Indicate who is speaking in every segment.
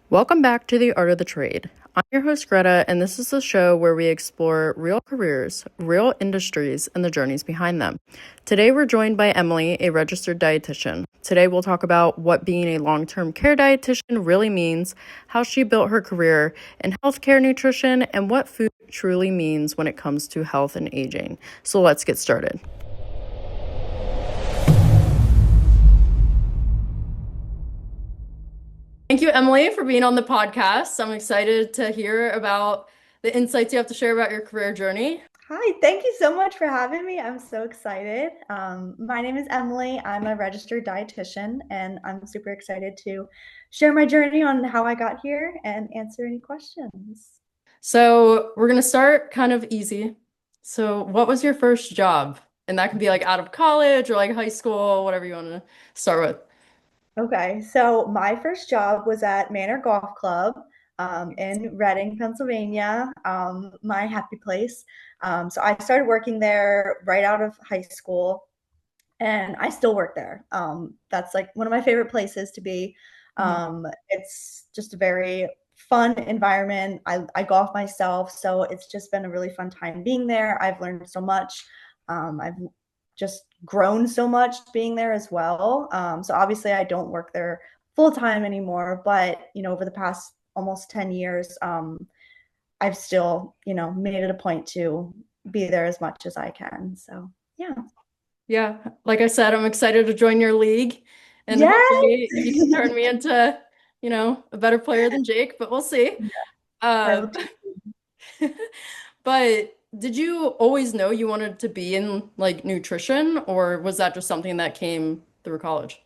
Speaker 1: Welcome back to The Art of the Trade. I'm your host, Greta, and this is the show where we explore real careers, real industries, and the journeys behind them. Today, we're joined by Emily, a registered dietitian. Today, we'll talk about what being a long-term care dietitian really means, how she built her career in healthcare nutrition, and what food truly means when it comes to health and aging. So let's get started. Thank you, Emily, for being on the podcast. I'm excited to hear about the insights you have to share about your career journey.
Speaker 2: Hi, thank you so much for having me. I'm so excited. My name is Emily. I'm a registered dietitian, and I'm super excited to share my journey on how I got here and answer any questions.
Speaker 1: So, we're going to start kind of easy. So, what was your first job? And that can be like out of college or like high school, whatever you want to start with.
Speaker 2: Okay, so my first job was at Manor Golf Club in Reading, Pennsylvania, my happy place. So I started working there right out of high school, and I still work there. That's like one of my favorite places to be.
Speaker 1: Mhm.
Speaker 2: It's just a very fun environment. I golf myself, so it's just been a really fun time being there. I've learned so much. I've just grown so much being there as well. So obviously, I don't work there full time anymore, but over the past almost 10 years, I've still, made it a point to be there as much as I can. So yeah.
Speaker 1: Yeah, like I said, I'm excited to join your league and
Speaker 2: Yes.
Speaker 1: hopefully you can turn me into, a better player than Jake, but we'll see.
Speaker 2: Yeah, I
Speaker 1: Uh,
Speaker 2: will too.
Speaker 1: but did you always know you wanted to be in like nutrition, or was that just something that came through college?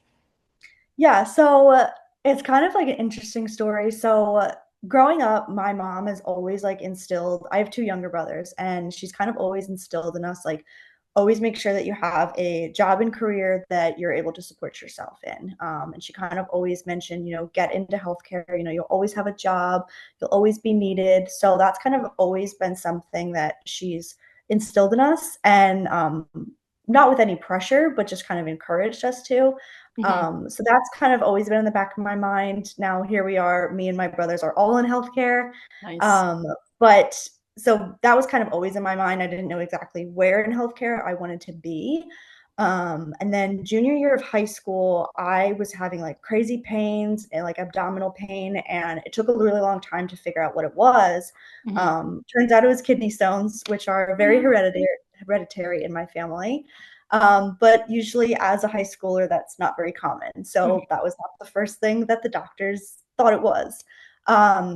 Speaker 2: Yeah, so it's kind of like an interesting story. So growing up, my mom has always like instilled, I have two younger brothers, and she's kind of always instilled in us like always make sure that you have a job and career that you're able to support yourself in. And she kind of always mentioned, get into healthcare, you'll always have a job, you'll always be needed. So that's kind of always been something that she's instilled in us, and not with any pressure, but just kind of encouraged us to.
Speaker 1: Hmm.
Speaker 2: So that's kind of always been in the back of my mind. Now here we are, me and my brothers are all in healthcare.
Speaker 1: Nice.
Speaker 2: Um, but so that was kind of always in my mind. I didn't know exactly where in healthcare I wanted to be. And then junior year of high school, I was having like crazy pains and like abdominal pain, and it took a really long time to figure out what it was.
Speaker 1: Hmm.
Speaker 2: Turns out it was kidney stones, which are very hereditary in my family. But usually, as a high schooler, that's not very common. So that was not the first thing that the doctors thought it was.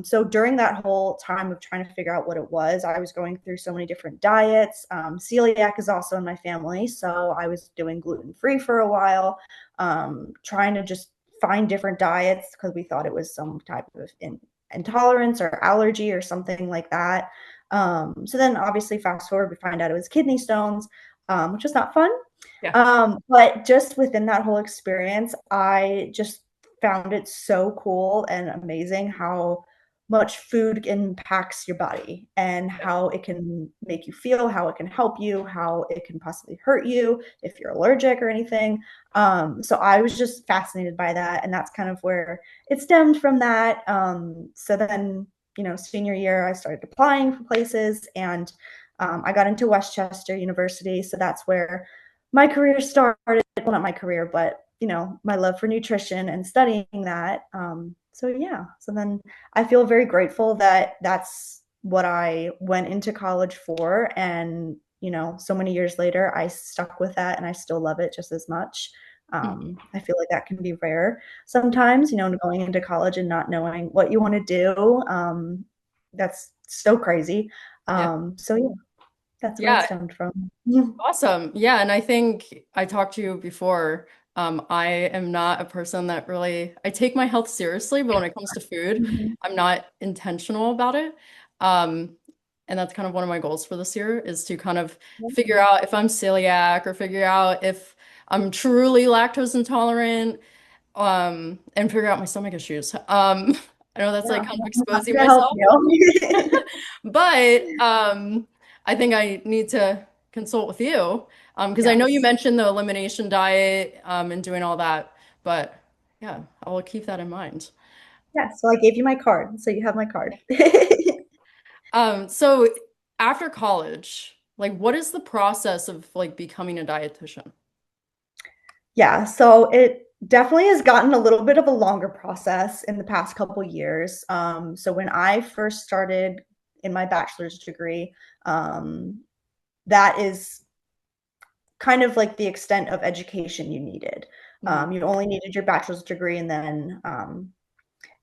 Speaker 2: So during that whole time of trying to figure out what it was, I was going through so many different diets. Celiac is also in my family, so I was doing gluten free for a while, trying to just find different diets because we thought it was some type of intolerance or allergy or something like that. So then, obviously, fast forward, we find out it was kidney stones, which was not fun.
Speaker 1: Yeah.
Speaker 2: But just within that whole experience, I just found it so cool and amazing how much food impacts your body and how it can make you feel, how it can help you, how it can possibly hurt you if you're allergic or anything. So I was just fascinated by that, and that's kind of where it stemmed from that. So then, senior year, I started applying for places, and I got into Westchester University. So that's where my career started. Well, not my career, but my love for nutrition and studying that. So yeah, so then I feel very grateful that that's what I went into college for, and so many years later, I stuck with that, and I still love it just as much.
Speaker 1: Mhm.
Speaker 2: I feel like that can be rare sometimes, going into college and not knowing what you want to do. That's so crazy.
Speaker 1: Yeah.
Speaker 2: So yeah, that's where it
Speaker 1: Yeah.
Speaker 2: stemmed from. Yeah.
Speaker 1: Awesome. Yeah. And I think I talked to you before. I am not a person that really, I take my health seriously, but when it comes to food,
Speaker 2: Mhm.
Speaker 1: I'm not intentional about it. Um, and that's kind of one of my goals for this year is to kind of figure out if I'm celiac or figure out if I'm truly lactose intolerant, and figure out my stomach issues. I know that's like
Speaker 2: Yeah,
Speaker 1: kind of
Speaker 2: I'm happy
Speaker 1: exposing
Speaker 2: to help
Speaker 1: myself,
Speaker 2: you.
Speaker 1: but I think I need to consult with you because I know you
Speaker 2: Yes.
Speaker 1: mentioned the elimination diet and doing all that, but yeah, I will keep that in mind.
Speaker 2: Yeah, so I gave you my card, so you have my card.
Speaker 1: So after college, like what is the process of like becoming a dietitian?
Speaker 2: Yeah, so it definitely has gotten a little bit of a longer process in the past couple years. So when I first started in my bachelor's degree, um, that is kind of like the extent of education you needed.
Speaker 1: Mhm.
Speaker 2: You only needed your bachelor's degree, and then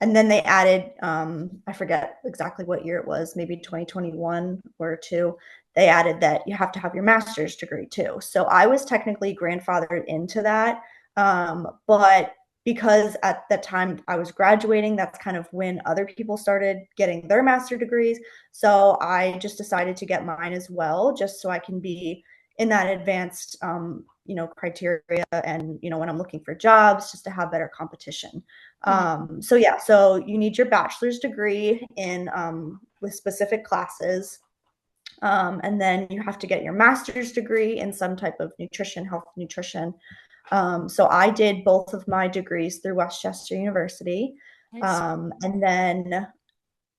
Speaker 2: they added, I forget exactly what year it was, maybe 2021 or two. They added that you have to have your master's degree too. So I was technically grandfathered into that. But because at the time I was graduating, that's kind of when other people started getting their master degrees. So I just decided to get mine as well, just so I can be in that advanced, criteria. And, when I'm looking for jobs, just to have better competition.
Speaker 1: Mhm.
Speaker 2: So yeah, so you need your bachelor's degree in with specific classes, and then you have to get your master's degree in some type of nutrition, health nutrition. So I did both of my degrees through Westchester University,
Speaker 1: Nice.
Speaker 2: and then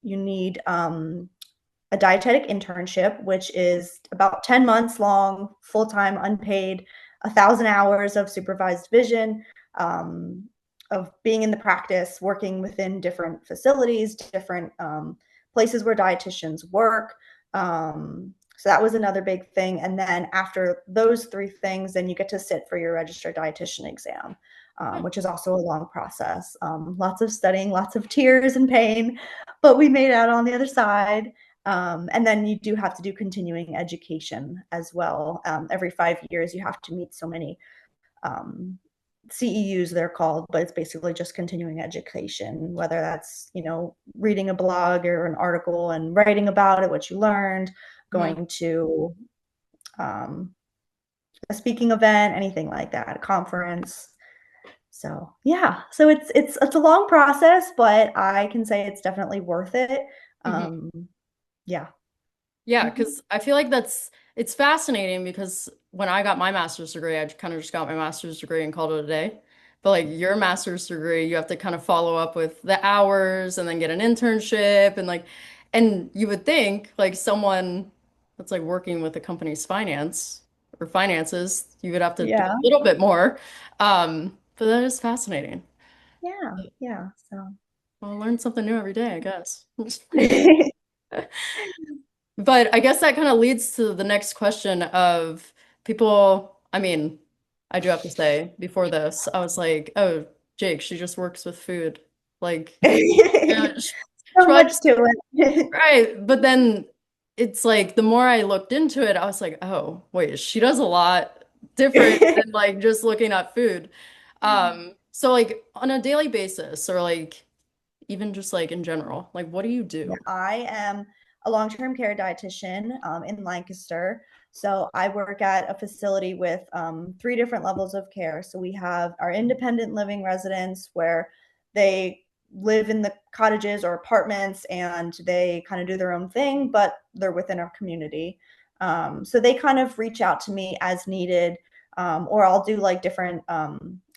Speaker 2: you need a dietetic internship, which is about 10 months long, full time, unpaid, 1,000 hours of supervised vision, um, of being in the practice, working within different facilities, different places where dietitians work. So that was another big thing. And then after those three things, then you get to sit for your registered dietitian exam, which is also a long process. Lots of studying, lots of tears and pain, but we made it out on the other side. And then you do have to do continuing education as well. Every 5 years, you have to meet so many um, CEUs, they're called, but it's basically just continuing education, whether that's, reading a blog or an article and writing about it, what you learned,
Speaker 1: Mhm.
Speaker 2: going to um, a speaking event, anything like that, a conference. So yeah, so it's a long process, but I can say it's definitely worth it.
Speaker 1: Mhm.
Speaker 2: Um, yeah.
Speaker 1: Yeah,
Speaker 2: Mhm.
Speaker 1: because I feel like it's fascinating because when I got my master's degree, I kind of just got my master's degree and called it a day. But like your master's degree, you have to kind of follow up with the hours and then get an internship and you would think like someone that's like working with a company's finance or finances, you would have to do a
Speaker 2: Yeah.
Speaker 1: little bit more. But that is fascinating.
Speaker 2: Yeah. Yeah. So
Speaker 1: I'll learn something new every day, I guess. But I guess that kind of leads to the next question of people. I mean, I do have to say, before this, I was like, oh, Jake, she just works with food. Like, yeah, she
Speaker 2: so
Speaker 1: probably
Speaker 2: much
Speaker 1: just,
Speaker 2: to it.
Speaker 1: right. But then it's like the more I looked into it, I was like, oh, wait, she does a lot different than like just looking at food. So like on a daily basis or like even just like in general, like what do you
Speaker 2: Yeah,
Speaker 1: do?
Speaker 2: I am a long-term care dietitian in Lancaster. So I work at a facility with three different levels of care. So we have our independent living residents where they live in the cottages or apartments and they kind of do their own thing, but they're within our community. So they kind of reach out to me as needed, or I'll do like different.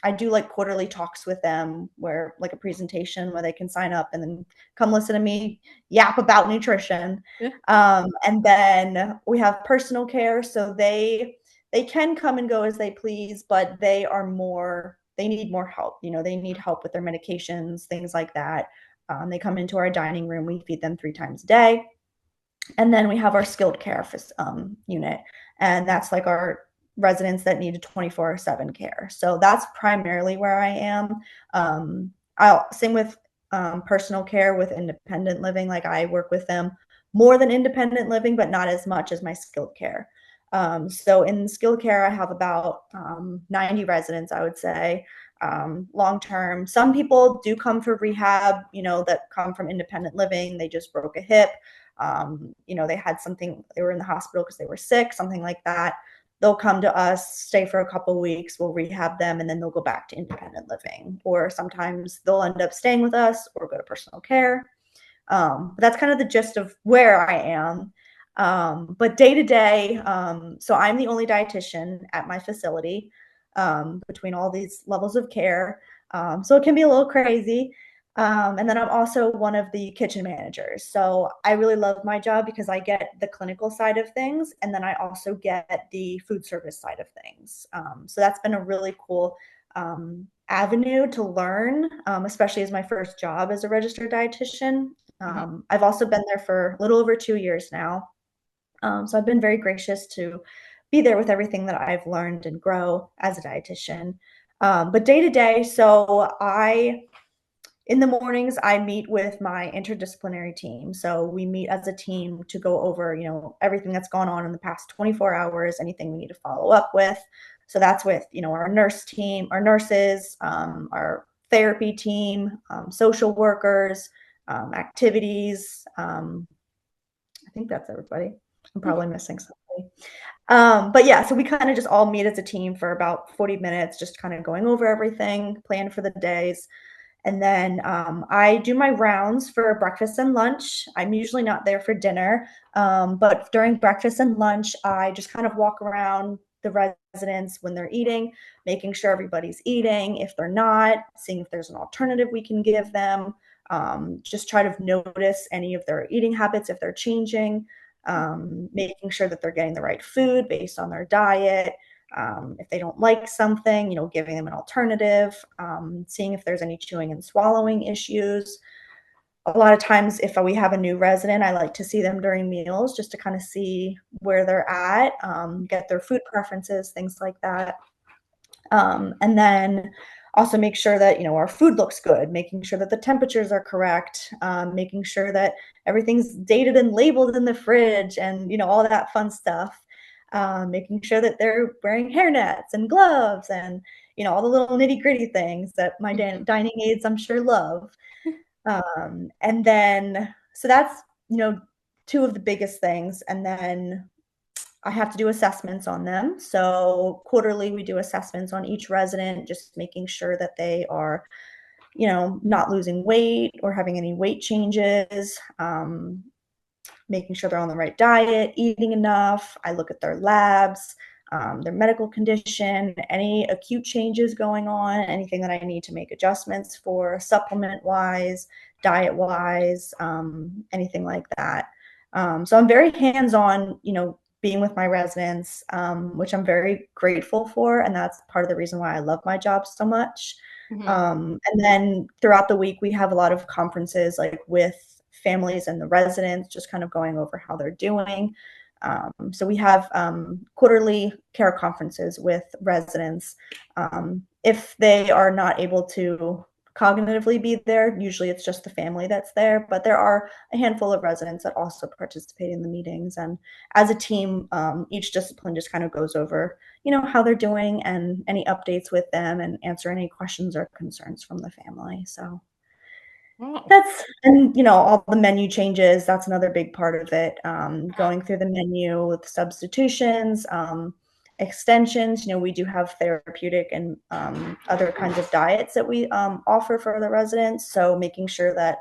Speaker 2: I do like quarterly talks with them, where like a presentation where they can sign up and then come listen to me yap about nutrition.
Speaker 1: Yeah.
Speaker 2: And then we have personal care, so they can come and go as they please, but they need more help. They need help with their medications, things like that. They come into our dining room. We feed them 3 times a day. And then we have our skilled care unit, and that's like our residents that need a 24/7 care. So that's primarily where I am. I'll same with personal care with independent living. Like I work with them more than independent living, but not as much as my skilled care. So in skilled care, I have about 90 residents, I would say, long term. Some people do come for rehab, that come from independent living. They just broke a hip. They had something, they were in the hospital because they were sick, something like that. They'll come to us, stay for a couple weeks, we'll rehab them, and then they'll go back to independent living. Or sometimes they'll end up staying with us or go to personal care. But that's kind of the gist of where I am. But day to day, so I'm the only dietitian at my facility, between all these levels of care. So it can be a little crazy. And then I'm also one of the kitchen managers. So I really love my job because I get the clinical side of things, and then I also get the food service side of things. So that's been a really cool avenue to learn, especially as my first job as a registered dietitian.
Speaker 1: Mhm.
Speaker 2: I've also been there for a little over 2 years now. So I've been very gracious to be there with everything that I've learned and grow as a dietitian. But day to day, in the mornings, I meet with my interdisciplinary team. So we meet as a team to go over, everything that's gone on in the past 24 hours, anything we need to follow up with. So that's with, our nurse team, our nurses, our therapy team, social workers, activities. I think that's everybody. I'm probably missing somebody. But yeah, so we kind of just all meet as a team for about 40 minutes, just kind of going over everything, plan for the days. And then I do my rounds for breakfast and lunch. I'm usually not there for dinner, but during breakfast and lunch, I just kind of walk around the residents when they're eating, making sure everybody's eating. If they're not, seeing if there's an alternative we can give them. Just try to notice any of their eating habits if they're changing, making sure that they're getting the right food based on their diet. If they don't like something, giving them an alternative, seeing if there's any chewing and swallowing issues. A lot of times, if we have a new resident, I like to see them during meals just to kind of see where they're at, get their food preferences, things like that. And then also make sure that our food looks good, making sure that the temperatures are correct, making sure that everything's dated and labeled in the fridge, and all that fun stuff. Making sure that they're wearing hairnets and gloves, and all the little nitty gritty things that my
Speaker 1: Mhm.
Speaker 2: dining aides I'm sure love. And then so that's two of the biggest things. And then I have to do assessments on them. So quarterly, we do assessments on each resident, just making sure that they are, not losing weight or having any weight changes, making sure they're on the right diet, eating enough. I look at their labs, their medical condition, any acute changes going on, anything that I need to make adjustments for supplement wise, diet wise, anything like that. So I'm very hands on, being with my residents, which I'm very grateful for. And that's part of the reason why I love my job so much.
Speaker 1: Mhm.
Speaker 2: And then throughout the week, we have a lot of conferences like with families and the residents, just kind of going over how they're doing. So we have quarterly care conferences with residents. If they are not able to cognitively be there, usually it's just the family that's there, but there are a handful of residents that also participate in the meetings. And as a team, each discipline just kind of goes over, how they're doing and any updates with them and answer any questions or concerns from the family. So
Speaker 1: Wow.
Speaker 2: that's, and all the menu changes, that's another big part of it.
Speaker 1: Yeah.
Speaker 2: Going through the menu with substitutions, extensions. We do have therapeutic and other kinds of diets that we offer for the residents. So making sure that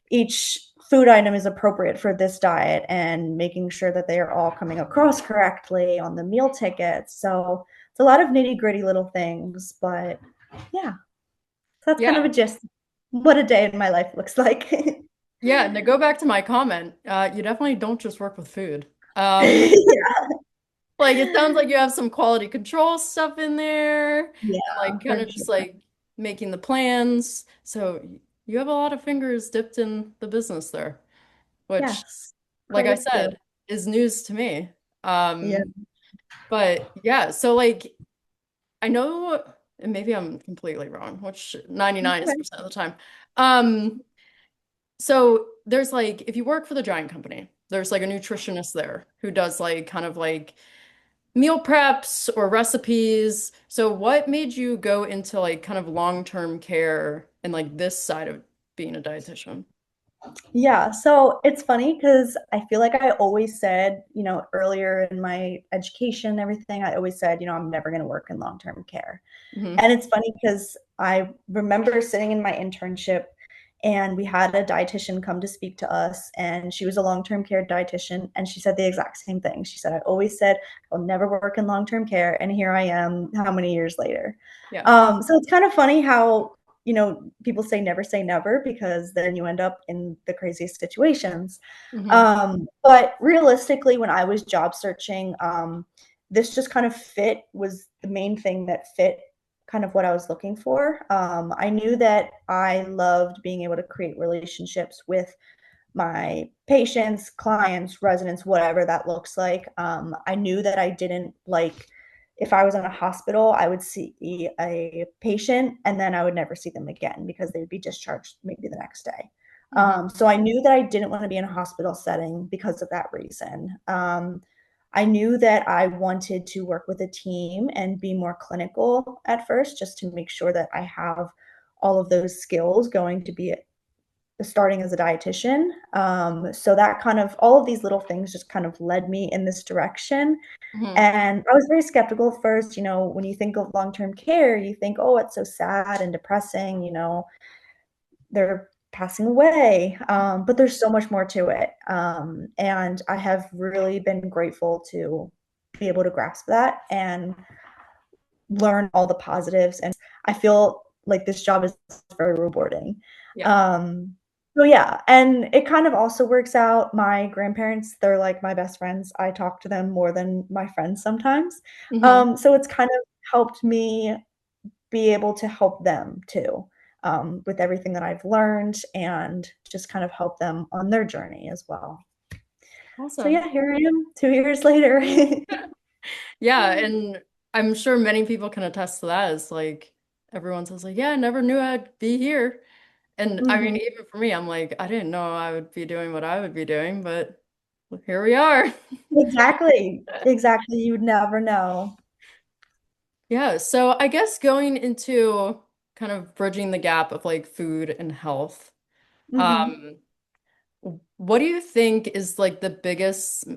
Speaker 2: each food item is appropriate for this diet and making sure that they are all coming across correctly on the meal tickets. So it's a lot of nitty gritty little things, but yeah, so that's kind of
Speaker 1: Yeah.
Speaker 2: a gist what a day in my life looks like.
Speaker 1: Yeah. And to go back to my comment, you definitely don't just work with food.
Speaker 2: Yeah,
Speaker 1: Like it sounds like you have some quality control stuff in there and
Speaker 2: yeah,
Speaker 1: like kind
Speaker 2: for
Speaker 1: of just
Speaker 2: sure.
Speaker 1: like making the plans. So you have a lot of fingers dipped in the business there, which,
Speaker 2: Yes,
Speaker 1: like I
Speaker 2: quite a few.
Speaker 1: said, is news to me.
Speaker 2: Yeah.
Speaker 1: But yeah, so like I know, and maybe I'm completely wrong, which 99% of the time. Um, so there's like if you work for the giant company, there's like a nutritionist there who does like kind of like meal preps or recipes. So what made you go into like kind of long-term care and like this side of being a dietitian?
Speaker 2: Yeah, so it's funny because I feel like I always said, earlier in my education and everything, I always said, I'm never going to work in long-term care.
Speaker 1: Hmm.
Speaker 2: And it's funny because I remember sitting in my internship and we had a dietitian come to speak to us, and she was a long-term care dietitian, and she said the exact same thing. She said, I always said I'll never work in long-term care, and here I am how many years later.
Speaker 1: Yeah.
Speaker 2: So it's kind of funny how people say never because then you end up in the craziest situations.
Speaker 1: Hmm.
Speaker 2: But realistically, when I was job searching, this just kind of was the main thing that fit kind of what I was looking for. I knew that I loved being able to create relationships with my patients, clients, residents, whatever that looks like. I knew that I didn't like if I was in a hospital, I would see a patient and then I would never see them again because they would be discharged maybe the next day.
Speaker 1: Hmm.
Speaker 2: So I knew that I didn't want to be in a hospital setting because of that reason. I knew that I wanted to work with a team and be more clinical at first, just to make sure that I have all of those skills going to be starting as a dietitian. So that kind of all of these little things just kind of led me in this direction.
Speaker 1: Hmm.
Speaker 2: And I was very skeptical at first. When you think of long-term care, you think, oh, it's so sad and depressing, they're passing away. But there's so much more to it. And I have really been grateful to be able to grasp that and learn all the positives. And I feel like this job is very rewarding.
Speaker 1: Yeah.
Speaker 2: Um, so yeah, and it kind of also works out. My grandparents, they're like my best friends. I talk to them more than my friends sometimes.
Speaker 1: Hmm.
Speaker 2: So it's kind of helped me be able to help them too, with everything that I've learned and just kind of help them on their journey as well. So
Speaker 1: Awesome.
Speaker 2: yeah, here I am 2 years later.
Speaker 1: Yeah, and I'm sure many people can attest to that. It's like everyone says like, yeah, I never knew I'd be here. And I mean,
Speaker 2: Mhm.
Speaker 1: even for me, I'm like, I didn't know I would be doing what I would be doing, but here we are.
Speaker 2: Exactly. Exactly. You would never know.
Speaker 1: Yeah, so I guess going into kind of bridging the gap of like food and health,
Speaker 2: Mhm.
Speaker 1: um, what do you think is like the biggest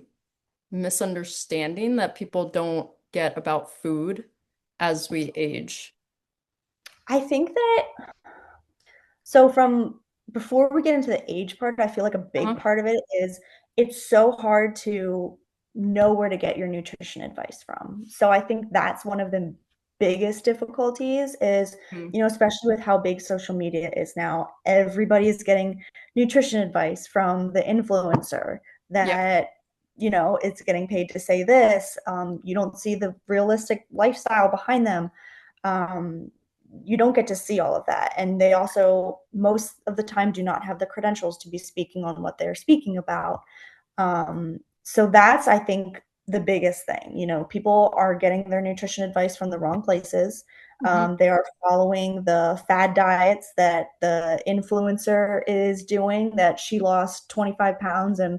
Speaker 1: misunderstanding that people don't get about food as we age?
Speaker 2: I think that so from before we get into the age part, I feel like a big
Speaker 1: Uh-huh.
Speaker 2: part of it is it's so hard to know where to get your nutrition advice from. So I think that's one of the biggest difficulties is,
Speaker 1: Mm.
Speaker 2: especially with how big social media is now, everybody is getting nutrition advice from the influencer
Speaker 1: Yeah.
Speaker 2: that, it's getting paid to say this. You don't see the realistic lifestyle behind them. um, you don't get to see all of that. And they also, most of the time, do not have the credentials to be speaking on what they're speaking about. So that's, I think, the biggest thing. People are getting their nutrition advice from the wrong places.
Speaker 1: Hmm.
Speaker 2: They are following the fad diets that the influencer is doing, that she lost 25 pounds and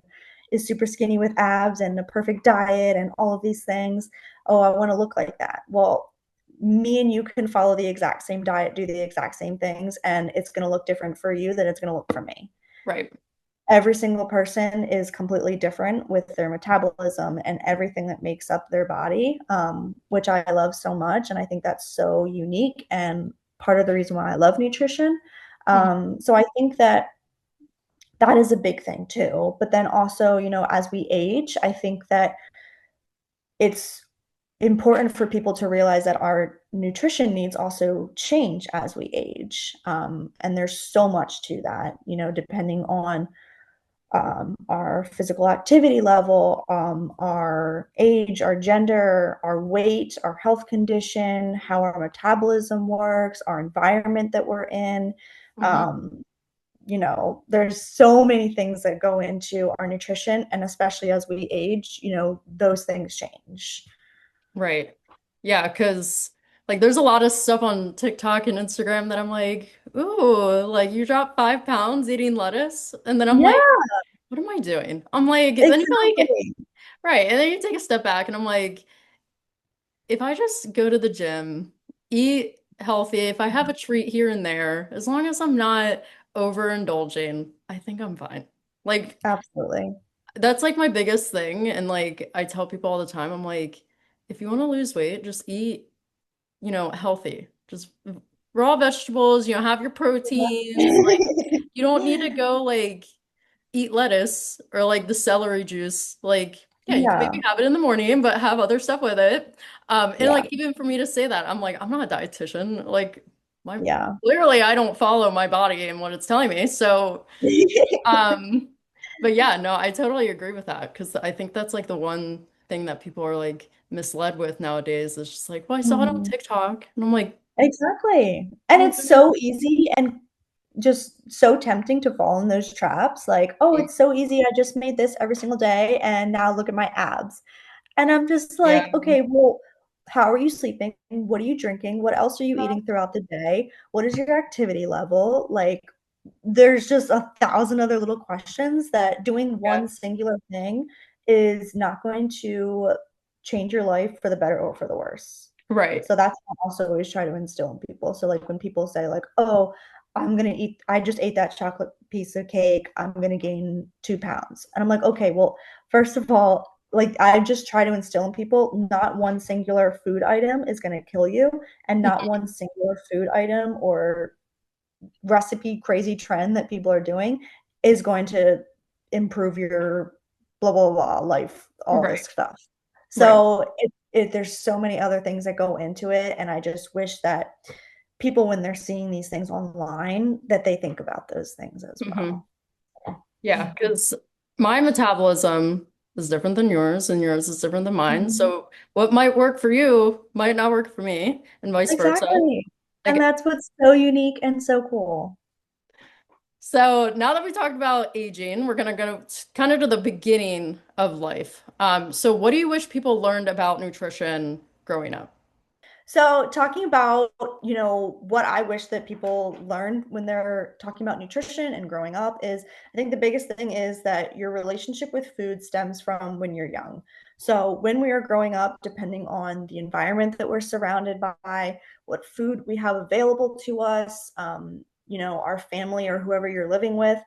Speaker 2: is super skinny with abs and a perfect diet and all of these things. Oh, I want to look like that. Well, me and you can follow the exact same diet, do the exact same things, and it's going to look different for you than it's going to look for me.
Speaker 1: Right.
Speaker 2: Every single person is completely different with their metabolism and everything that makes up their body, which I love so much. And I think that's so unique and part of the reason why I love nutrition.
Speaker 1: Mhm.
Speaker 2: So I think that that is a big thing too. But then also, as we age, I think that it's important for people to realize that our nutrition needs also change as we age. And there's so much to that, depending on our physical activity level, our age, our gender, our weight, our health condition, how our metabolism works, our environment that we're in.
Speaker 1: Mhm.
Speaker 2: Um, there's so many things that go into our nutrition, and especially as we age, those things change.
Speaker 1: Right. Yeah, because like there's a lot of stuff on TikTok and Instagram that I'm like, ooh, like you dropped 5 pounds eating lettuce. And then I'm
Speaker 2: Yeah,
Speaker 1: like, what am I doing? I'm like, then you're like,
Speaker 2: exactly.
Speaker 1: right. And then you take a step back and I'm like, if I just go to the gym, eat healthy, if I have a treat here and there, as long as I'm not overindulging, I think I'm fine. Like,
Speaker 2: Absolutely.
Speaker 1: that's like my biggest thing. And like, I tell people all the time, I'm like, if you want to lose weight, just eat, healthy. Just raw vegetables, have your proteins. Like, you don't need to go like eat lettuce or like the celery juice. Like, yeah, you can maybe
Speaker 2: Yeah,
Speaker 1: have it in the morning, but have other stuff with it. And
Speaker 2: yeah.
Speaker 1: like even for me to say that, I'm like, I'm not a dietitian. Like, my
Speaker 2: Yeah.
Speaker 1: clearly I don't follow my body and what it's telling me. So, um, but yeah, no, I totally agree with that because I think that's like the one thing that people are like misled with nowadays is just like, well, I saw it on
Speaker 2: Mhm.
Speaker 1: TikTok, and I'm like,
Speaker 2: Exactly. And
Speaker 1: oh,
Speaker 2: it's so easy and just so tempting to fall in those traps. Like, oh, it's so easy. I just made this every single day and now look at my abs. And I'm just
Speaker 1: yeah,
Speaker 2: like, okay, well, how are you sleeping? What are you drinking? What else are you eating throughout the day? What is your activity level? Like, there's just 1,000 other little questions that doing one
Speaker 1: yes,
Speaker 2: singular thing is not going to change your life for the better or for the worse.
Speaker 1: right.
Speaker 2: So that's what I also always try to instill in people. So like when people say like, "Oh, I just ate that chocolate piece of cake. I'm gonna gain 2 pounds," and I'm like, okay, well, first of all, like I just try to instill in people, not one singular food item is gonna kill you, and not one singular food item or recipe crazy trend that people are doing is going to improve your blah blah blah life, all this
Speaker 1: Right,
Speaker 2: stuff.
Speaker 1: right.
Speaker 2: So there's so many other things that go into it, and I just wish that people, when they're seeing these things online, that they think about those things as
Speaker 1: Hmm.
Speaker 2: well.
Speaker 1: Yeah, because my metabolism is different than yours, and yours is different than mine.
Speaker 2: Mhm.
Speaker 1: So what might work for you might not work for me, and vice versa.
Speaker 2: Exactly. And
Speaker 1: Like,
Speaker 2: that's what's so unique and so cool.
Speaker 1: so now that we talked about aging, we're gonna go kind of to the beginning of life. So what do you wish people learned about nutrition growing up?
Speaker 2: So, talking about, what I wish that people learned when they're talking about nutrition and growing up is I think the biggest thing is that your relationship with food stems from when you're young. So, when we are growing up, depending on the environment that we're surrounded by, what food we have available to us, our family or whoever you're living with,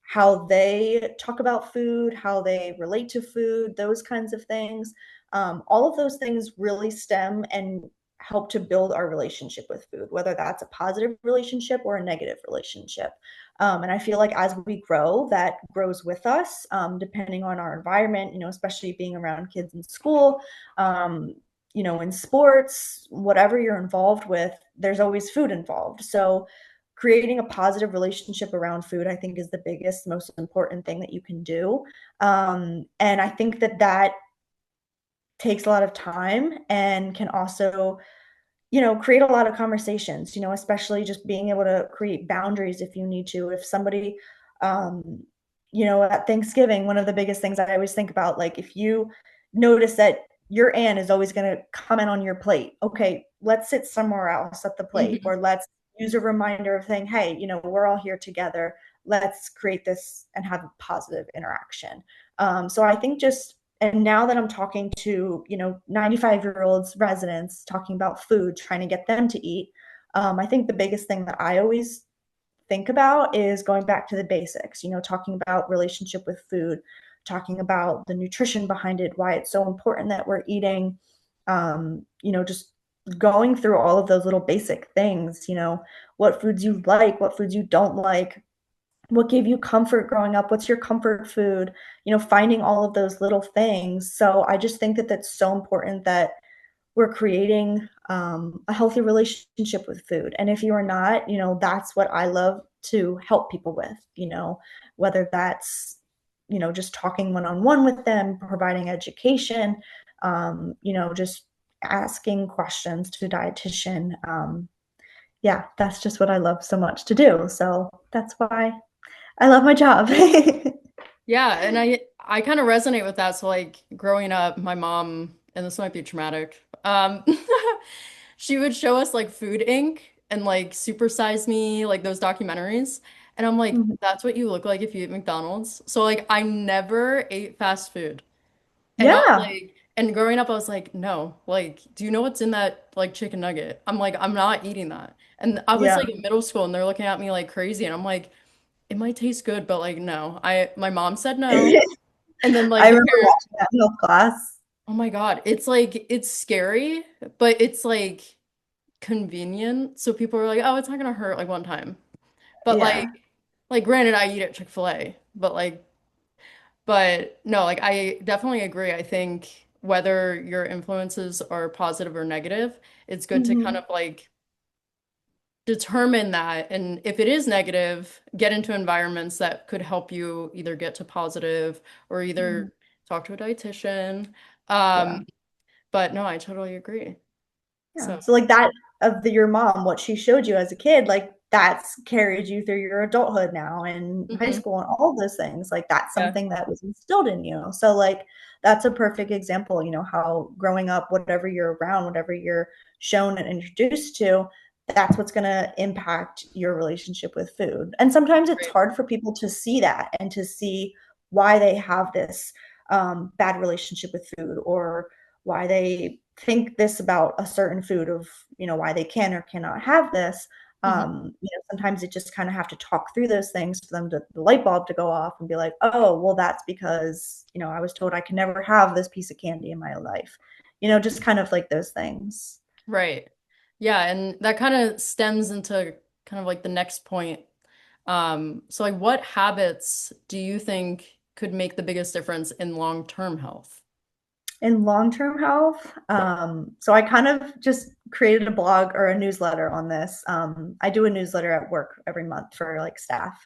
Speaker 2: how they talk about food, how they relate to food, those kinds of things. All of those things really stem and help to build our relationship with food, whether that's a positive relationship or a negative relationship. And I feel like as we grow, that grows with us, depending on our environment, especially being around kids in school, in sports, whatever you're involved with, there's always food involved. So creating a positive relationship around food, I think, is the biggest, most important thing that you can do. And I think that that takes a lot of time and can also, create a lot of conversations, especially just being able to create boundaries if you need to. If somebody, um, at Thanksgiving, one of the biggest things I always think about, like if you notice that your aunt is always going to comment on your plate, okay, let's sit somewhere else at the plate,
Speaker 1: Mhm.
Speaker 2: or let's use a reminder of saying, hey, we're all here together. Let's create this and have a positive interaction. So I think just and now that I'm talking to 95-year-olds residents talking about food, trying to get them to eat, I think the biggest thing that I always think about is going back to the basics, talking about relationship with food, talking about the nutrition behind it, why it's so important that we're eating, just going through all of those little basic things, what foods you like, what foods you don't like, what gave you comfort growing up, what's your comfort food, finding all of those little things. So I just think that that's so important that we're creating a healthy relationship with food. And if you are not, that's what I love to help people with, whether that's, just talking one on one with them, providing education, just asking questions to a dietitian. Yeah, that's just what I love so much to do. So that's why I love my job.
Speaker 1: Yeah, and I kind of resonate with that. So like growing up, my mom, and this might be traumatic, she would show us like Food Inc. and like Super Size Me, like those documentaries. And I'm like,
Speaker 2: Mhm.
Speaker 1: that's what you look like if you eat McDonald's. So like I never ate fast food. And I was
Speaker 2: Yeah,
Speaker 1: like, and growing up, I was like, no, like, do you know what's in that like chicken nugget? I'm like, I'm not eating that. And I was
Speaker 2: yeah.
Speaker 1: like in middle school and they're looking at me like crazy. And I'm like, it might taste good, but like, no. My mom said no. And then
Speaker 2: I
Speaker 1: like the
Speaker 2: remember
Speaker 1: parent,
Speaker 2: watching that in health class.
Speaker 1: oh my God, it's like it's scary, but it's like convenient. So people are like, oh, it's not gonna hurt like one time. But
Speaker 2: Yeah.
Speaker 1: like granted, I eat at Chick-fil-A, but no, like I definitely agree. I think whether your influences are positive or negative, it's good to kind
Speaker 2: Mhm.
Speaker 1: of like determine that. And if it is negative, get into environments that could help you either get to positive or
Speaker 2: Mhm.
Speaker 1: either talk to a dietitian. Um,
Speaker 2: Yeah.
Speaker 1: but no, I totally agree.
Speaker 2: Yeah.
Speaker 1: So,
Speaker 2: So like that of your mom, what she showed you as a kid, like that's carried you through your adulthood now and high
Speaker 1: mhm,
Speaker 2: school and all those things. Like that's
Speaker 1: yeah.
Speaker 2: something that was instilled in you. So like that's a perfect example, how growing up, whatever you're around, whatever you're shown and introduced to, that's what's going to impact your relationship with food. And sometimes it's
Speaker 1: Right.
Speaker 2: hard for people to see that and to see why they have this bad relationship with food, or why they think this about a certain food, of why they can or cannot have this.
Speaker 1: Mhm.
Speaker 2: Sometimes it just kind of have to talk through those things for them to the light bulb to go off and be like, oh well, that's because I was told I can never have this piece of candy in my life. Just kind of like those things.
Speaker 1: Right. Yeah, and that kind of stems into kind of like the next point. So like what habits do you think could make the biggest difference in long-term health?
Speaker 2: In long-term health. So I kind of just created a blog or a newsletter on this. I do a newsletter at work every month for like staff.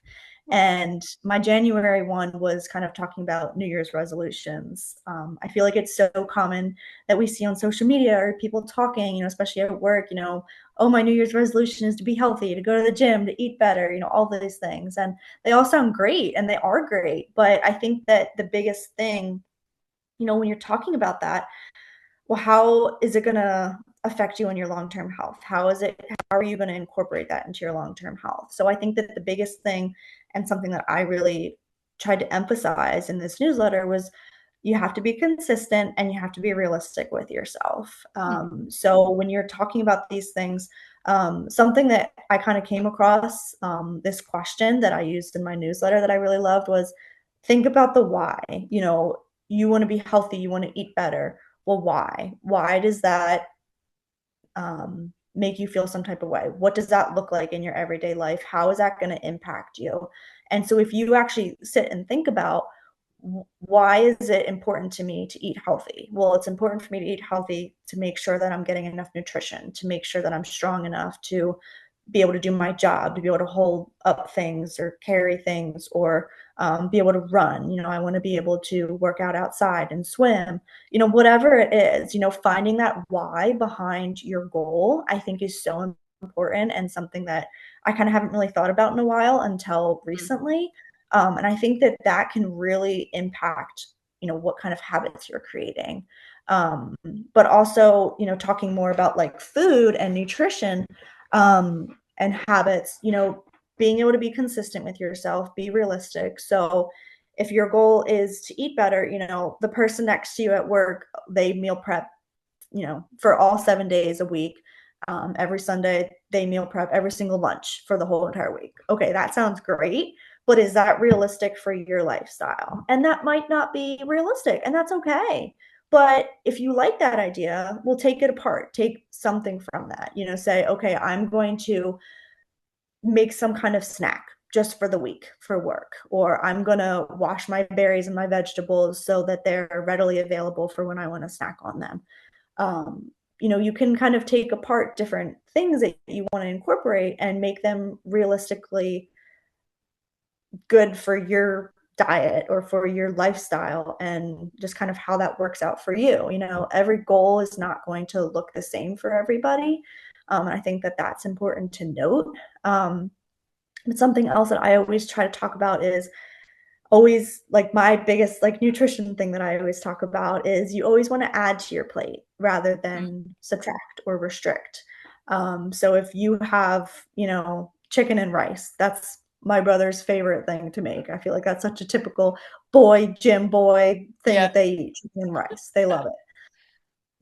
Speaker 2: And my January one was kind of talking about New Year's resolutions. I feel like it's so common that we see on social media or people talking, especially at work, oh, my New Year's resolution is to be healthy, to go to the gym, to eat better, all these things. And they all sound great and they are great. But I think that the biggest thing, when you're talking about that, well, how is it going to affect you in your long-term health? How are you going to incorporate that into your long-term health? So I think that the biggest thing, and something that I really tried to emphasize in this newsletter, was you have to be consistent and you have to be realistic with yourself. So when you're talking about these things, something that I kind of came across, this question that I used in my newsletter that I really loved was, think about the why. You want to be healthy, you want to eat better. Well, why? Why does that make you feel some type of way? What does that look like in your everyday life? How is that going to impact you? And so if you actually sit and think about, why is it important to me to eat healthy? Well, it's important for me to eat healthy to make sure that I'm getting enough nutrition, to make sure that I'm strong enough to be able to do my job, to be able to hold up things or carry things, or be able to run. I want to be able to work out outside and swim, whatever it is, finding that why behind your goal, I think is so important, and something that I kind of haven't really thought about in a while until
Speaker 1: Mhm.
Speaker 2: recently. And I think that that can really impact, what kind of habits you're creating. Um, but also, talking more about like food and nutrition, and habits, being able to be consistent with yourself, be realistic. So if your goal is to eat better, the person next to you at work, they meal prep, for all 7 days a week. Every Sunday, they meal prep every single lunch for the whole entire week. Okay, that sounds great, but is that realistic for your lifestyle? And that might not be realistic, and that's okay. But if you like that idea, we'll take it apart, take something from that, say, okay, I'm going to make some kind of snack just for the week for work, or I'm going to wash my berries and my vegetables so that they're readily available for when I want to snack on them. You can kind of take apart different things that you want to incorporate and make them realistically good for your diet or for your lifestyle, and just kind of how that works out for you. Every goal is not going to look the same for everybody. And I think that that's important to note. But something else that I always try to talk about is, always like my biggest like nutrition thing that I always talk about is, you always want to add to your plate rather than subtract or restrict. So if you have, chicken and rice, that's my brother's favorite thing to make. I feel like that's such a typical gym boy thing,
Speaker 1: Yeah.
Speaker 2: that they eat chicken and rice. They love it.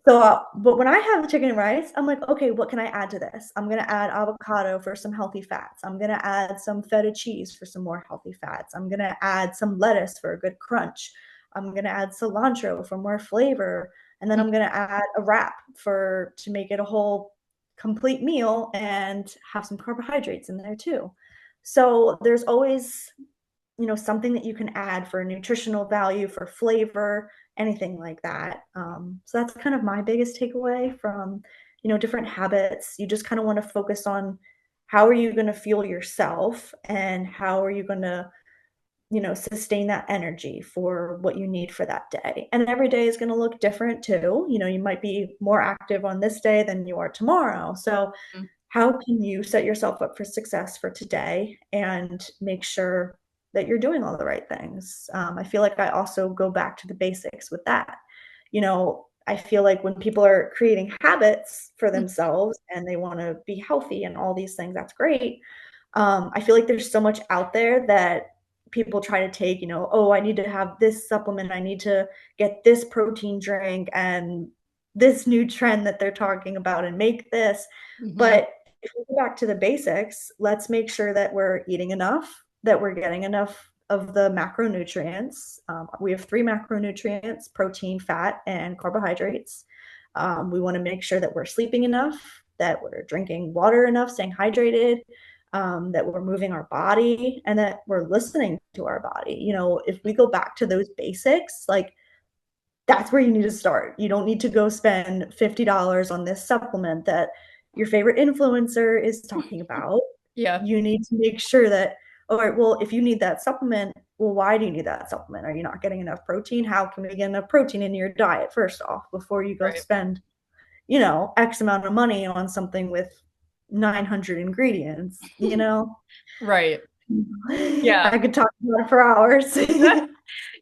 Speaker 2: So, but when I have the chicken and rice, I'm like, okay, what can I add to this? I'm gonna add avocado for some healthy fats. I'm gonna add some feta cheese for some more healthy fats. I'm gonna add some lettuce for a good crunch. I'm gonna add cilantro for more flavor, and then I'm gonna add a wrap for to make it a whole complete meal and have some carbohydrates in there too. So there's always, something that you can add for nutritional value, for flavor, anything like that. So that's kind of my biggest takeaway from, different habits. You just kind of want to focus on how are you going to fuel yourself and how are you going to sustain that energy for what you need for that day. And every day is going to look different too. You might be more active on this day than you are tomorrow. So
Speaker 1: Mm.
Speaker 2: how can you set yourself up for success for today and make sure that you're doing all the right things? I feel like I also go back to the basics with that. I feel like when people are creating habits for themselves and they want to be healthy and all these things, that's great. I feel like there's so much out there that people try to take, oh, I need to have this supplement, I need to get this protein drink and this new trend that they're talking about and make this.
Speaker 1: Mhm.
Speaker 2: But if we go back to the basics, let's make sure that we're eating enough, that we're getting enough of the macronutrients. We have three macronutrients: protein, fat, and carbohydrates. We want to make sure that we're sleeping enough, that we're drinking water enough, staying hydrated, that we're moving our body, and that we're listening to our body. If we go back to those basics, like that's where you need to start. You don't need to go spend $50 on this supplement that your favorite influencer is talking about.
Speaker 1: Yeah,
Speaker 2: You need to make sure that, all right, well, if you need that supplement, well, why do you need that supplement? Are you not getting enough protein? How can we get enough protein in your diet, first off, before you go
Speaker 1: right.
Speaker 2: spend, X amount of money on something with 900 ingredients,
Speaker 1: Right. Yeah.
Speaker 2: I could talk about it for hours.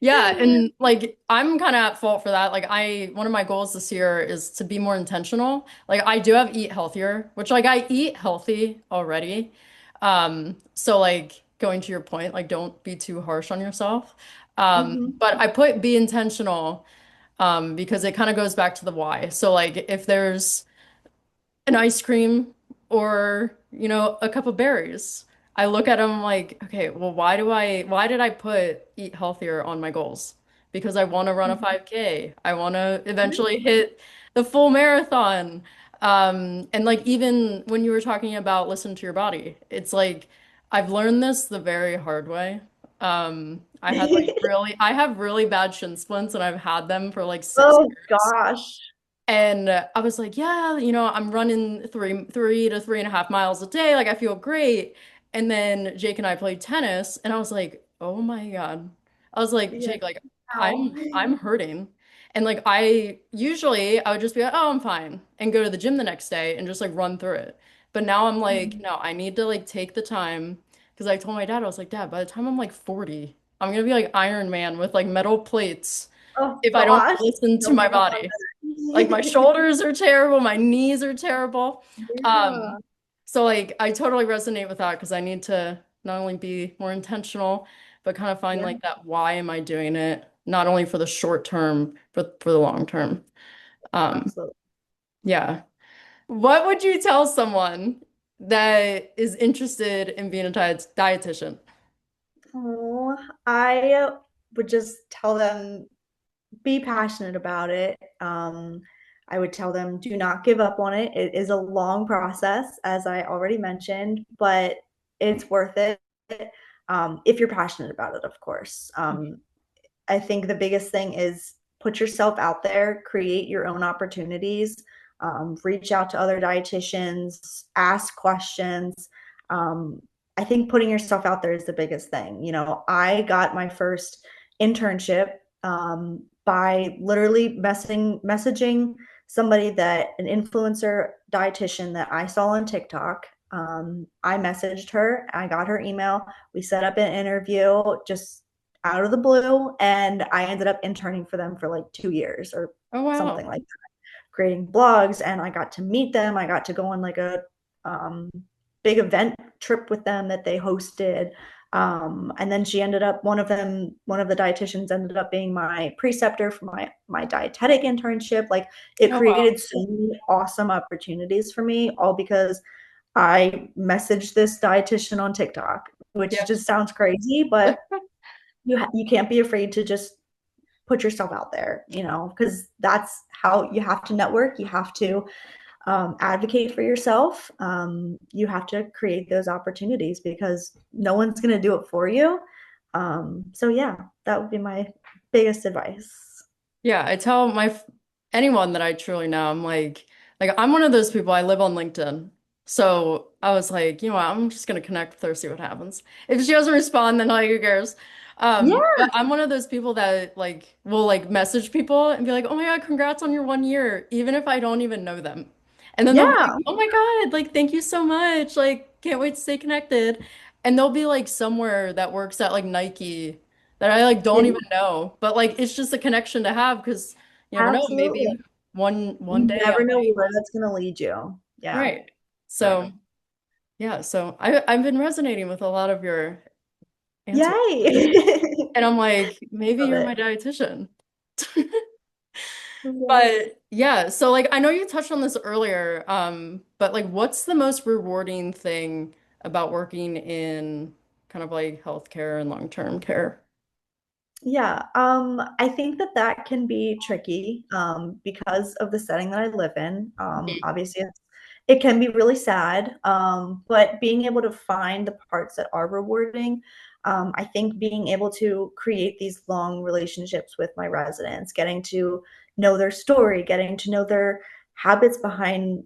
Speaker 1: Yeah, and like I'm kind of at fault for that. Like one of my goals this year is to be more intentional. Like I do have eat healthier, which like I eat healthy already. So like going to your point, like don't be too harsh on yourself.
Speaker 2: Mhm.
Speaker 1: But I put be intentional because it kind of goes back to the why. So like if there's an ice cream or, a cup of berries. I look at them like, okay, well, why did I put eat healthier on my goals? Because I want to run a
Speaker 2: Mhm.
Speaker 1: 5K. I want to eventually hit the full marathon. And like even when you were talking about listen to your body, it's like I've learned this the very hard way. I have really bad shin splints and I've had them for like 6 years.
Speaker 2: Oh gosh.
Speaker 1: And I was like, yeah, I'm running three to 3.5 miles a day. Like I feel great. And then Jake and I played tennis, and I was like, oh my God. I was like,
Speaker 2: Yeah.
Speaker 1: Jake, like
Speaker 2: Ow.
Speaker 1: I'm hurting. And like I would just be like, oh, I'm fine, and go to the gym the next day and just like run through it. But now I'm like,
Speaker 2: Mhm.
Speaker 1: no, I need to like take the time because I told my dad, I was like, Dad, by the time I'm like 40, I'm gonna be like Iron Man with like metal plates
Speaker 2: Oh
Speaker 1: if I don't
Speaker 2: gosh.
Speaker 1: listen to
Speaker 2: Don't
Speaker 1: my
Speaker 2: want
Speaker 1: body. Like my
Speaker 2: that.
Speaker 1: shoulders are terrible, my knees are terrible.
Speaker 2: Yeah.
Speaker 1: Um, so like I totally resonate with that because I need to not only be more intentional, but kind of find
Speaker 2: Yeah,
Speaker 1: like that why am I doing it, not only for the short term, but for the long term. Um,
Speaker 2: absolutely.
Speaker 1: yeah. What would you tell someone that is interested in being a dietitian?
Speaker 2: Oh, I would just tell them be passionate about it. I would tell them do not give up on it. It is a long process, as I already mentioned, but it's worth it if you're passionate about it, of course. I think the biggest thing is put yourself out there, create your own opportunities, reach out to other dietitians, ask questions. Um, I think putting yourself out there is the biggest thing. I got my first internship by literally messaging somebody that an influencer dietitian that I saw on TikTok. I messaged her, I got her email, we set up an interview just out of the blue, and I ended up interning for them for like 2 years or
Speaker 1: Oh wow.
Speaker 2: something like that, creating blogs. And I got to meet them. I got to go on like a um, big event trip with them that they hosted. And then she ended up one of the dietitians ended up being my preceptor for my dietetic internship. Like it
Speaker 1: Oh wow.
Speaker 2: created so many awesome opportunities for me, all because I messaged this dietitian on TikTok, which
Speaker 1: Yeah.
Speaker 2: just sounds crazy, but you can't be afraid to just put yourself out there, because that's how you have to network. You have to advocate for yourself. You have to create those opportunities because no one's going to do it for you. So yeah, that would be my biggest advice.
Speaker 1: Yeah, I tell anyone that I truly know, I'm like I'm one of those people. I live on LinkedIn, So I was like, you know what, I'm just gonna connect with her, see what happens. If she doesn't respond, then like who cares?
Speaker 2: Yeah,
Speaker 1: But I'm one of those people that like will like message people and be like, oh my God, congrats on your 1 year, even if I don't even know them. And then they'll be like,
Speaker 2: yeah.
Speaker 1: oh my God, like thank you so much. Like, can't wait to stay connected. And they'll be like somewhere that works at like Nike that I like don't
Speaker 2: Yeah,
Speaker 1: even know. But like it's just a connection to have because you never know,
Speaker 2: absolutely.
Speaker 1: maybe one
Speaker 2: You
Speaker 1: day I
Speaker 2: never know
Speaker 1: might.
Speaker 2: where that's going to lead you. Yeah,
Speaker 1: Right.
Speaker 2: right.
Speaker 1: So yeah, so I've been resonating with a lot of your answers.
Speaker 2: Yay.
Speaker 1: And I'm like, maybe
Speaker 2: Love
Speaker 1: you're
Speaker 2: it.
Speaker 1: my dietitian.
Speaker 2: Yeah.
Speaker 1: But yeah, so like I know you touched on this earlier, but like what's the most rewarding thing about working in kind of like healthcare and long-term care?
Speaker 2: Yeah, I think that that can be tricky, because of the setting that I live in. Obviously, it can be really sad, but being able to find the parts that are rewarding, I think being able to create these long relationships with my residents, getting to know their story, getting to know their habits behind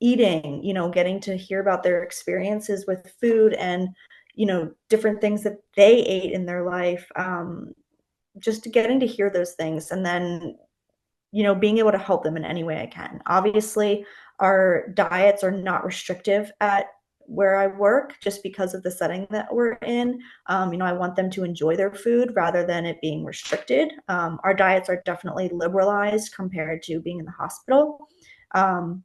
Speaker 2: eating, getting to hear about their experiences with food and, different things that they ate in their life. Just getting to hear those things and then, being able to help them in any way I can. Obviously, our diets are not restrictive at where I work just because of the setting that we're in. I want them to enjoy their food rather than it being restricted. Our diets are definitely liberalized compared to being in the hospital. Um,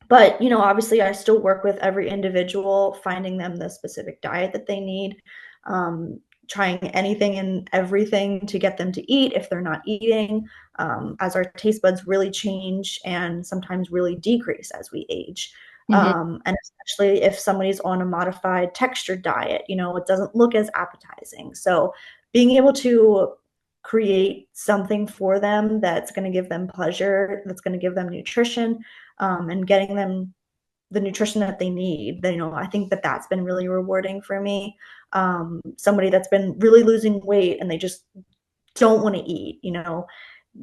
Speaker 2: but obviously I still work with every individual, finding them the specific diet that they need, um, trying anything and everything to get them to eat if they're not eating, as our taste buds really change and sometimes really decrease as we age.
Speaker 1: Hmm.
Speaker 2: And especially if somebody's on a modified textured diet, it doesn't look as appetizing. So being able to create something for them that's going to give them pleasure, that's going to give them nutrition, and getting them the nutrition that they need. I think that that's been really rewarding for me. Somebody that's been really losing weight and they just don't want to eat,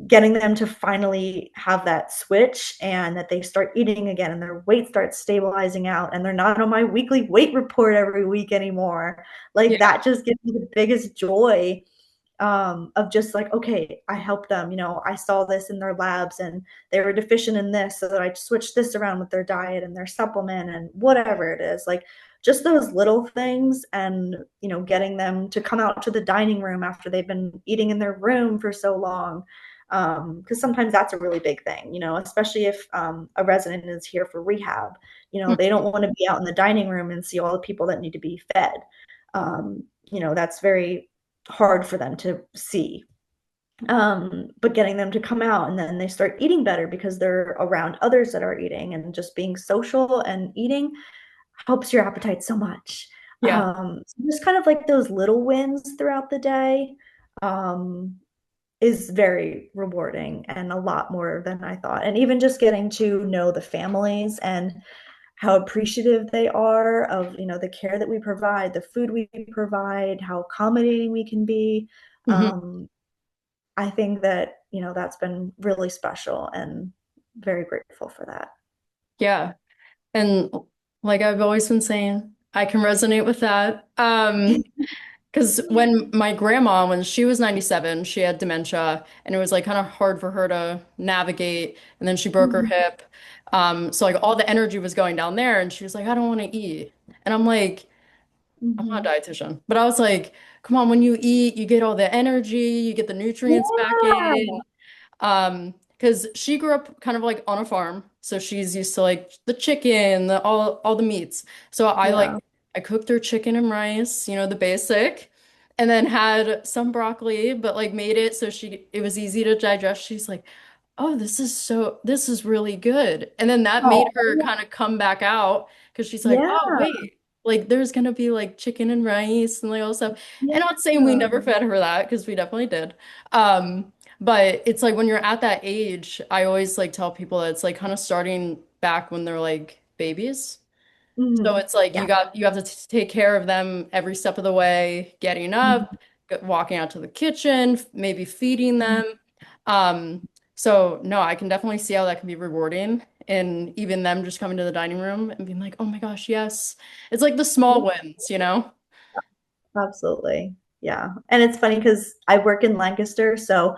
Speaker 2: getting them to finally have that switch and that they start eating again and their weight starts stabilizing out and they're not on my weekly weight report every week anymore. Like
Speaker 1: Yeah.
Speaker 2: that just gives me the biggest joy, of just like, okay, I helped them. I saw this in their labs and they were deficient in this, so that I switched this around with their diet and their supplement and whatever it is. Like just those little things, and getting them to come out to the dining room after they've been eating in their room for so long. Because sometimes that's a really big thing, especially if a resident is here for rehab. They don't want to be out in the dining room and see all the people that need to be fed. That's very hard for them to see. But getting them to come out and then they start eating better because they're around others that are eating, and just being social and eating helps your appetite so much.
Speaker 1: Yeah.
Speaker 2: So just kind of like those little wins throughout the day, is very rewarding and a lot more than I thought. And even just getting to know the families and how appreciative they are of the care that we provide, the food we provide, how accommodating we can be.
Speaker 1: Hmm.
Speaker 2: um, I think that that's been really special, and very grateful for that.
Speaker 1: Yeah. And like I've always been saying, I can resonate with that. Because when my grandma, when she was 97, she had dementia and it was like kind of hard for her to navigate. And then she broke her
Speaker 2: Mhm,
Speaker 1: hip. So like all the energy was going down there and she was like, I don't want to eat. And I'm like, I'm not a
Speaker 2: mhm.
Speaker 1: dietitian, but I was like, come on, when you eat, you get all the energy, you get the nutrients back
Speaker 2: Yeah.
Speaker 1: in. Because she grew up kind of like on a farm, so she's used to like the chicken, all the meats. So
Speaker 2: Yeah.
Speaker 1: I cooked her chicken and rice, the basic, and then had some broccoli, but like made it so it was easy to digest. She's like, "Oh, this is really good." And then that made her
Speaker 2: Oh,
Speaker 1: kind of come back out because she's like,
Speaker 2: yeah.
Speaker 1: "Oh, wait, like there's gonna be like chicken and rice and like all stuff." And
Speaker 2: Yeah.
Speaker 1: I'm not saying we never fed her that because we definitely did. But it's like when you're at that age, I always like tell people that it's like kind of starting back when they're like babies. So
Speaker 2: Mhm.
Speaker 1: it's like
Speaker 2: Yeah.
Speaker 1: you have to take care of them every step of the way, getting
Speaker 2: Mhm.
Speaker 1: up, walking out to the kitchen, maybe feeding
Speaker 2: Mhm.
Speaker 1: them. Um, so no, I can definitely see how that can be rewarding. and even them just coming to the dining room and being like, oh my gosh, yes. It's like the small wins, you know?
Speaker 2: Absolutely. Yeah. And it's funny because I work in Lancaster, so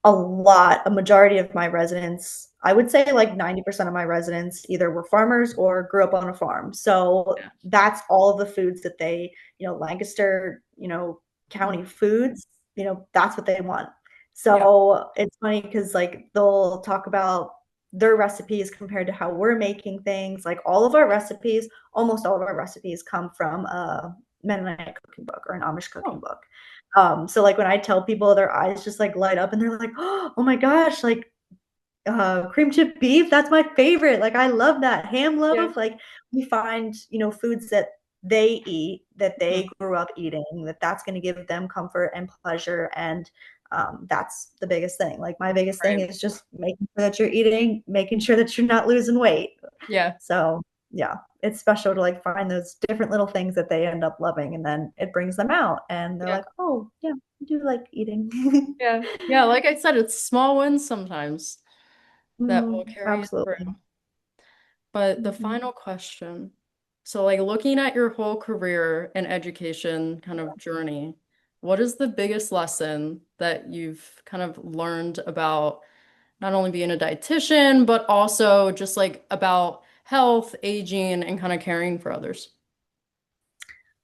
Speaker 2: a majority of my residents, I would say like 90% of my residents either were farmers or grew up on a farm. So
Speaker 1: Yeah.
Speaker 2: that's all of the foods that they, Lancaster,
Speaker 1: Mhm.
Speaker 2: county foods, that's what they want.
Speaker 1: Yeah.
Speaker 2: So it's funny because like they'll talk about their recipes compared to how we're making things. Like all of our recipes, almost all of our recipes come from a Mennonite cooking book or an Amish cooking
Speaker 1: Oh,
Speaker 2: book. So like when I tell people, their eyes just like light up and they're like, oh my gosh, like cream chip beef, that's my favorite. Like I love that. Ham
Speaker 1: yeah.
Speaker 2: loaf, like we find, foods that they eat, that
Speaker 1: Mhm.
Speaker 2: they grew up eating, that's going to give them comfort and pleasure. And that's the biggest thing. Like my biggest thing
Speaker 1: Right.
Speaker 2: is just making sure that you're eating, making sure that you're not losing weight.
Speaker 1: Yeah.
Speaker 2: So yeah, it's special to like find those different little things that they end up loving, and then it brings them out, and they're
Speaker 1: Yeah.
Speaker 2: like, "Oh yeah, I do like eating."
Speaker 1: Yeah. Yeah. Like I said, it's small wins sometimes that will carry you through.
Speaker 2: Absolutely.
Speaker 1: But the
Speaker 2: Mhm.
Speaker 1: final question. So, like looking at your whole career and education kind of journey, what is the biggest lesson that you've kind of learned about not only being a dietitian, but also just like about health, aging, and kind of caring for others?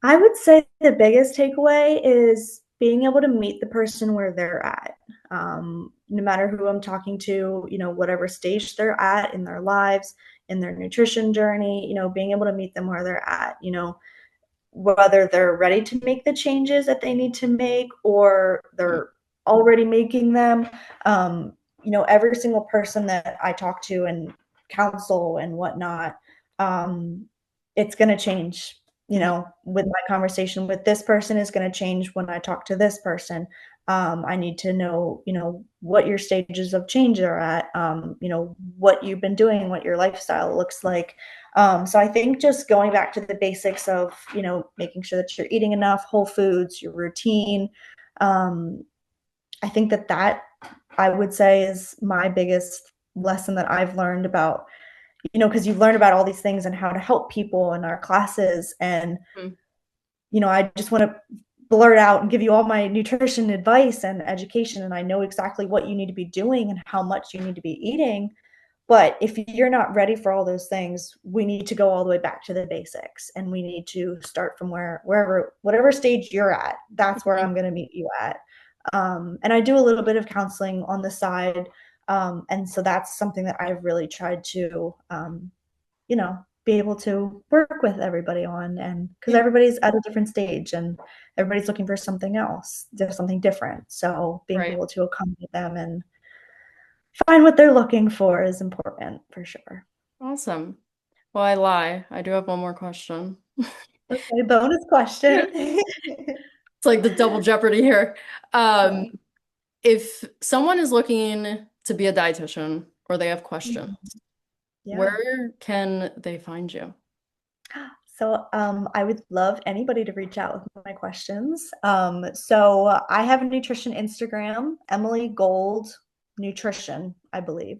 Speaker 2: I would say the biggest takeaway is being able to meet the person where they're at. No matter who I'm talking to, whatever stage they're at in their lives, in their nutrition journey, being able to meet them where they're at, whether they're ready to make the changes that they need to make or
Speaker 1: Mm.
Speaker 2: they're already making them. Every single person that I talk to and counsel and whatnot, um, it's going to change.
Speaker 1: Mhm.
Speaker 2: With my conversation with this person is going to change when I talk to this person. I need to know, what your stages of change are at, what you've been doing, what your lifestyle looks like. So I think just going back to the basics of, making sure that you're eating enough whole foods, your routine. Um, I think that I would say is my biggest lesson that I've learned about, because you learn about all these things and how to help people in our classes. And,
Speaker 1: Mm.
Speaker 2: I just want to blurt out and give you all my nutrition advice and education. And I know exactly what you need to be doing and how much you need to be eating. But if you're not ready for all those things, we need to go all the way back to the basics, and we need to start from wherever, whatever stage you're at. That's where
Speaker 1: Mhm.
Speaker 2: I'm going to meet you at. And I do a little bit of counseling on the side, and so that's something that I've really tried to, be able to work with everybody on, and because
Speaker 1: Yeah.
Speaker 2: everybody's at a different stage and everybody's looking for something else, there's something different. So being
Speaker 1: Right.
Speaker 2: able to accommodate them and find what they're looking for is important for sure.
Speaker 1: Awesome. Well, I lie. I do have one more question.
Speaker 2: Okay, bonus question.
Speaker 1: It's like the double jeopardy here. Um,
Speaker 2: Yeah.
Speaker 1: if someone is looking to be a dietitian or they have questions,
Speaker 2: Yeah.
Speaker 1: where can they find you?
Speaker 2: So I would love anybody to reach out with my questions. So I have a nutrition Instagram, Emily Gold Nutrition, I believe.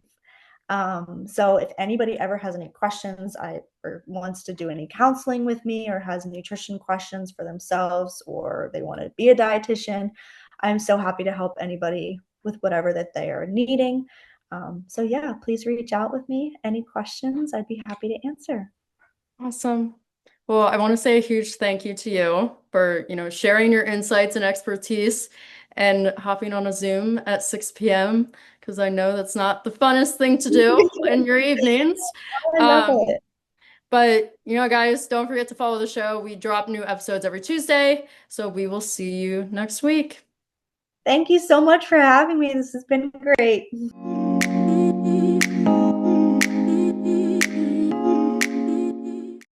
Speaker 2: So if anybody ever has any questions, or wants to do any counseling with me or has nutrition questions for themselves or they want to be a dietitian, I'm so happy to help anybody with whatever that they are needing. So yeah, please reach out with me. Any questions, I'd be happy to answer.
Speaker 1: Awesome. Well, I want to say a huge thank you to you for, sharing your insights and expertise and hopping on a Zoom at 6 p.m. because I know that's not the funnest thing to do in your evenings.
Speaker 2: I love
Speaker 1: Um,
Speaker 2: it.
Speaker 1: but, guys, don't forget to follow the show. We drop new episodes every Tuesday, so we will see you next week.
Speaker 2: Thank you so much for having me. This has been great.